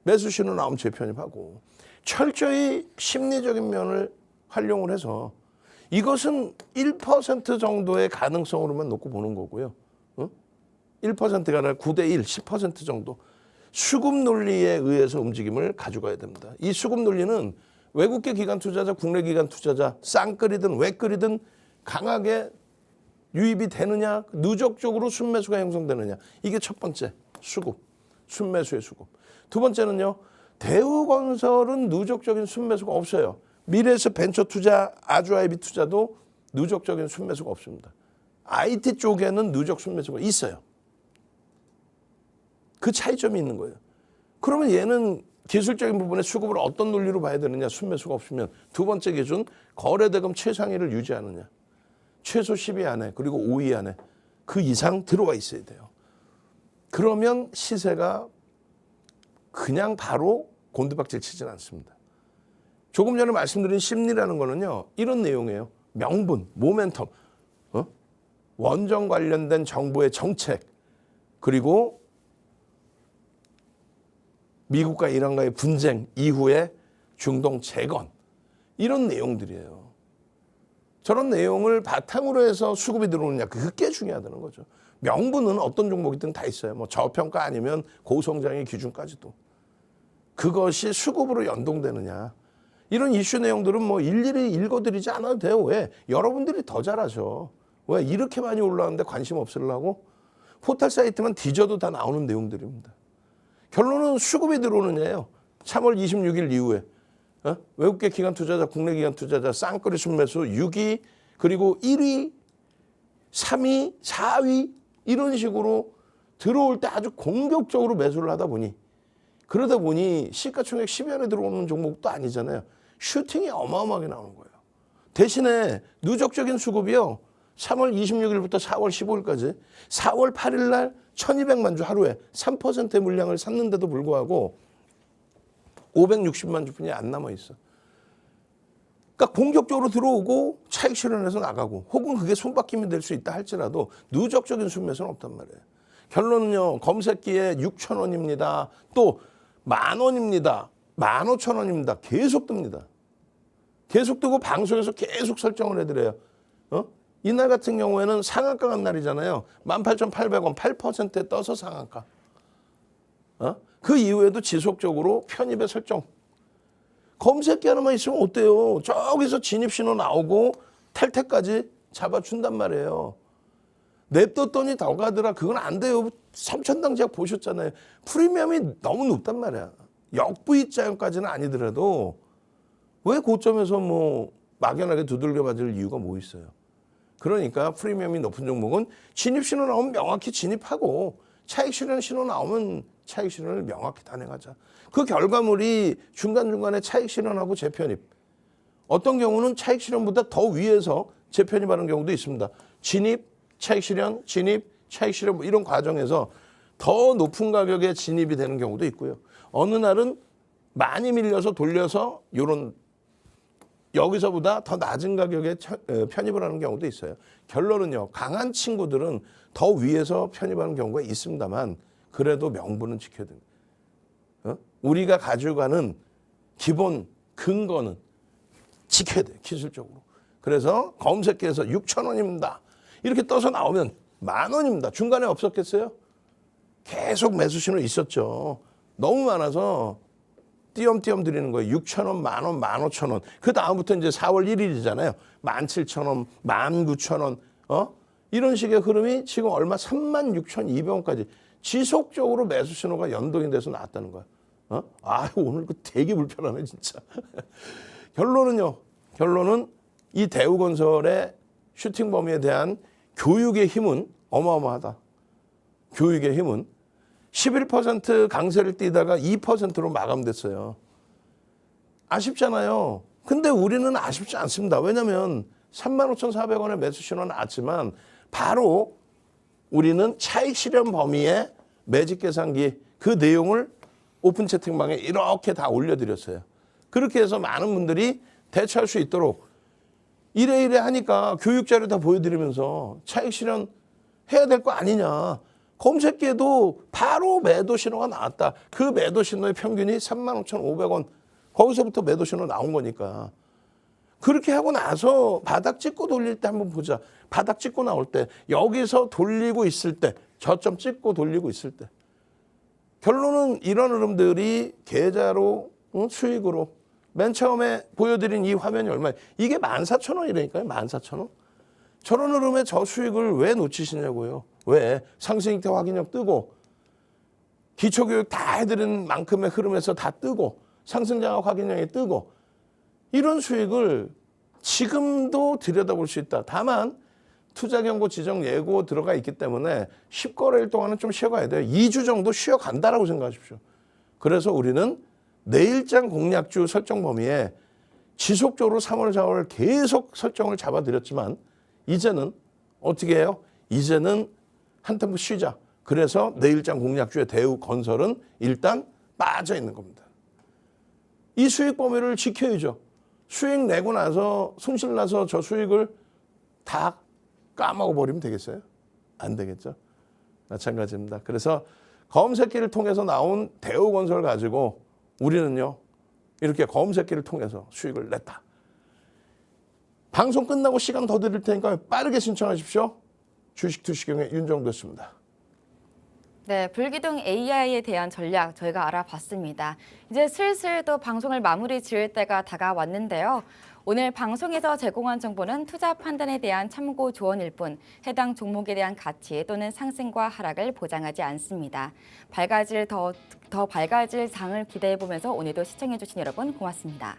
매수 신호 나오면 재편입하고 철저히 심리적인 면을 활용을 해서 이것은 1% 정도의 가능성으로만 놓고 보는 거고요. 1%가 아니라 9대1, 10% 정도. 수급 논리에 의해서 움직임을 가져가야 됩니다. 이 수급 논리는 외국계 기관 투자자, 국내 기관 투자자, 쌍끌이든 외끌이든 강하게 유입이 되느냐, 누적적으로 순매수가 형성되느냐. 이게 첫 번째, 수급, 순매수의 수급. 두 번째는요, 대우건설은 누적적인 순매수가 없어요. 미래에셋 벤처 투자, 아주 IB 투자도 누적적인 순매수가 없습니다. IT 쪽에는 누적 순매수가 있어요. 그 차이점이 있는 거예요. 그러면 얘는 기술적인 부분에 수급을 어떤 논리로 봐야 되느냐, 순매수가 없으면. 두 번째 기준, 거래대금 최상위를 유지하느냐. 최소 10위 안에, 그리고 5위 안에 그 이상 들어와 있어야 돼요. 그러면 시세가 그냥 바로 곤두박질 치진 않습니다. 조금 전에 말씀드린 심리라는 거는요, 이런 내용이에요. 명분, 모멘텀, 원전 관련된 정부의 정책, 그리고 미국과 이란과의 분쟁 이후에 중동 재건, 이런 내용들이에요. 저런 내용을 바탕으로 해서 수급이 들어오느냐, 그게 중요하다는 거죠. 명분은 어떤 종목이든 다 있어요. 저평가 아니면 고성장의 기준까지도. 그것이 수급으로 연동되느냐. 이런 이슈 내용들은 일일이 읽어드리지 않아도 돼요. 왜? 여러분들이 더 잘 아죠. 왜 이렇게 많이 올라왔는데 관심 없으려고? 포털 사이트만 뒤져도 다 나오는 내용들입니다. 결론은 수급이 들어오느냐예요. 3월 26일 이후에 외국계 기관 투자자, 국내 기관 투자자 쌍끌이 순매수 6위, 그리고 1위, 3위, 4위 이런 식으로 들어올 때 아주 공격적으로 매수를 하다 보니, 그러다 보니 시가총액 10위안에 들어오는 종목도 아니잖아요. 슈팅이 어마어마하게 나오는 거예요. 대신에 누적적인 수급이요. 3월 26일부터 4월 15일까지 4월 8일 날 1200만 주 하루에 3%의 물량을 샀는데도 불구하고 560만 주뿐이 안 남아 있어. 그러니까 공격적으로 들어오고 차익 실현해서 나가고, 혹은 그게 손바뀜이 될 수 있다 할지라도 누적적인 순매수는 없단 말이에요. 결론은요. 검색기에 6,000원입니다. 또 10,000원입니다. 15,000원입니다. 계속 뜹니다. 계속 뜨고 방송에서 계속 설정을 해드려요. 이날 같은 경우에는 상한가 간 날이잖아요. 18,800원 8%에 떠서 상한가. 그 이후에도 지속적으로 편입의 설정. 검색기 하나만 있으면 어때요? 저기서 진입신호 나오고 탈퇴까지 잡아준단 말이에요. 냅뒀더니 더 가더라. 그건 안 돼요. 3,000당 제약 보셨잖아요. 프리미엄이 너무 높단 말이야. 역부익자형까지는 아니더라도 왜 고점에서 뭐 막연하게 두들겨 맞을 이유가 뭐 있어요? 그러니까 프리미엄이 높은 종목은 진입 신호 나오면 명확히 진입하고, 차익 실현 신호 나오면 차익 실현을 명확히 단행하자. 그 결과물이 중간중간에 차익 실현하고 재편입. 어떤 경우는 차익 실현보다 더 위에서 재편입하는 경우도 있습니다. 진입, 차익 실현, 진입, 차익 실현 뭐 이런 과정에서 더 높은 가격에 진입이 되는 경우도 있고요. 어느 날은 많이 밀려서 돌려서 이런 여기서보다 더 낮은 가격에 편입을 하는 경우도 있어요. 결론은요. 강한 친구들은 더 위에서 편입하는 경우가 있습니다만 그래도 명분은 지켜야 됩니다. 우리가 가져가는 기본 근거는 지켜야 돼요. 기술적으로. 그래서 검색기에서 6,000원입니다. 이렇게 떠서 나오면 10,000원입니다. 중간에 없었겠어요? 계속 매수 신호 있었죠. 너무 많아서 띄엄띄엄 드리는 거예요. 6,000원, 10,000원, 15,000원. 그 다음부터 이제 4월 1일이잖아요. 17,000원, 19,000원. 이런 식의 흐름이 지금 얼마? 36,200원까지 지속적으로 매수 신호가 연동이 돼서 나왔다는 거야. 오늘 그 되게 불편하네, 진짜. 결론은요. 결론은 이 대우건설의 슈팅 범위에 대한 교육의 힘은 어마어마하다. 교육의 힘은 11% 강세를 띠다가 2%로 마감됐어요. 아쉽잖아요. 근데 우리는 아쉽지 않습니다. 왜냐하면 35,400원의 매수 신호는 나왔지만 바로 우리는 차익 실현 범위의 매직 계산기 그 내용을 오픈 채팅방에 이렇게 다 올려드렸어요. 그렇게 해서 많은 분들이 대처할 수 있도록 이래 하니까 교육 자료 다 보여드리면서 차익 실현 해야 될 거 아니냐. 검색기에도 바로 매도 신호가 나왔다. 그 매도 신호의 평균이 35,500원. 거기서부터 매도 신호 나온 거니까. 그렇게 하고 나서 바닥 찍고 돌릴 때 한번 보자. 바닥 찍고 나올 때, 여기서 돌리고 있을 때, 저점 찍고 돌리고 있을 때. 결론은 이런 흐름들이 계좌로, 수익으로. 맨 처음에 보여드린 이 화면이 얼마예요? 이게 14,000원이라니까요. 14,000원. 저런 흐름에 저 수익을 왜 놓치시냐고요. 왜? 상승익대 확인력 뜨고 기초교육 다 해드린 만큼의 흐름에서 다 뜨고 상승장악 확인력이 뜨고 이런 수익을 지금도 들여다볼 수 있다. 다만 투자경고 지정 예고 들어가 있기 때문에 10거래일 동안은 좀 쉬어가야 돼요. 2주 정도 쉬어간다라고 생각하십시오. 그래서 우리는 내일장 공략주 설정 범위에 지속적으로 3월, 4월 계속 설정을 잡아드렸지만 이제는 어떻게 해요? 이제는 한 템포 쉬자. 그래서 내일장 공략주의 대우건설은 일단 빠져 있는 겁니다. 이 수익 범위를 지켜야죠. 수익 내고 나서 손실 나서 저 수익을 다 까먹어 버리면 되겠어요? 안 되겠죠. 마찬가지입니다. 그래서 검색기를 통해서 나온 대우건설 가지고 우리는요. 이렇게 검색기를 통해서 수익을 냈다. 방송 끝나고 시간 더 드릴 테니까 빠르게 신청하십시오. 주식 투시경의 윤정도였습니다. 네, 불기둥 AI에 대한 전략 저희가 알아봤습니다. 이제 슬슬 또 방송을 마무리 지을 때가 다가왔는데요. 오늘 방송에서 제공한 정보는 투자 판단에 대한 참고 조언일 뿐 해당 종목에 대한 가치 또는 상승과 하락을 보장하지 않습니다. 더 밝아질 장을 기대해 보면서 오늘도 시청해 주신 여러분 고맙습니다.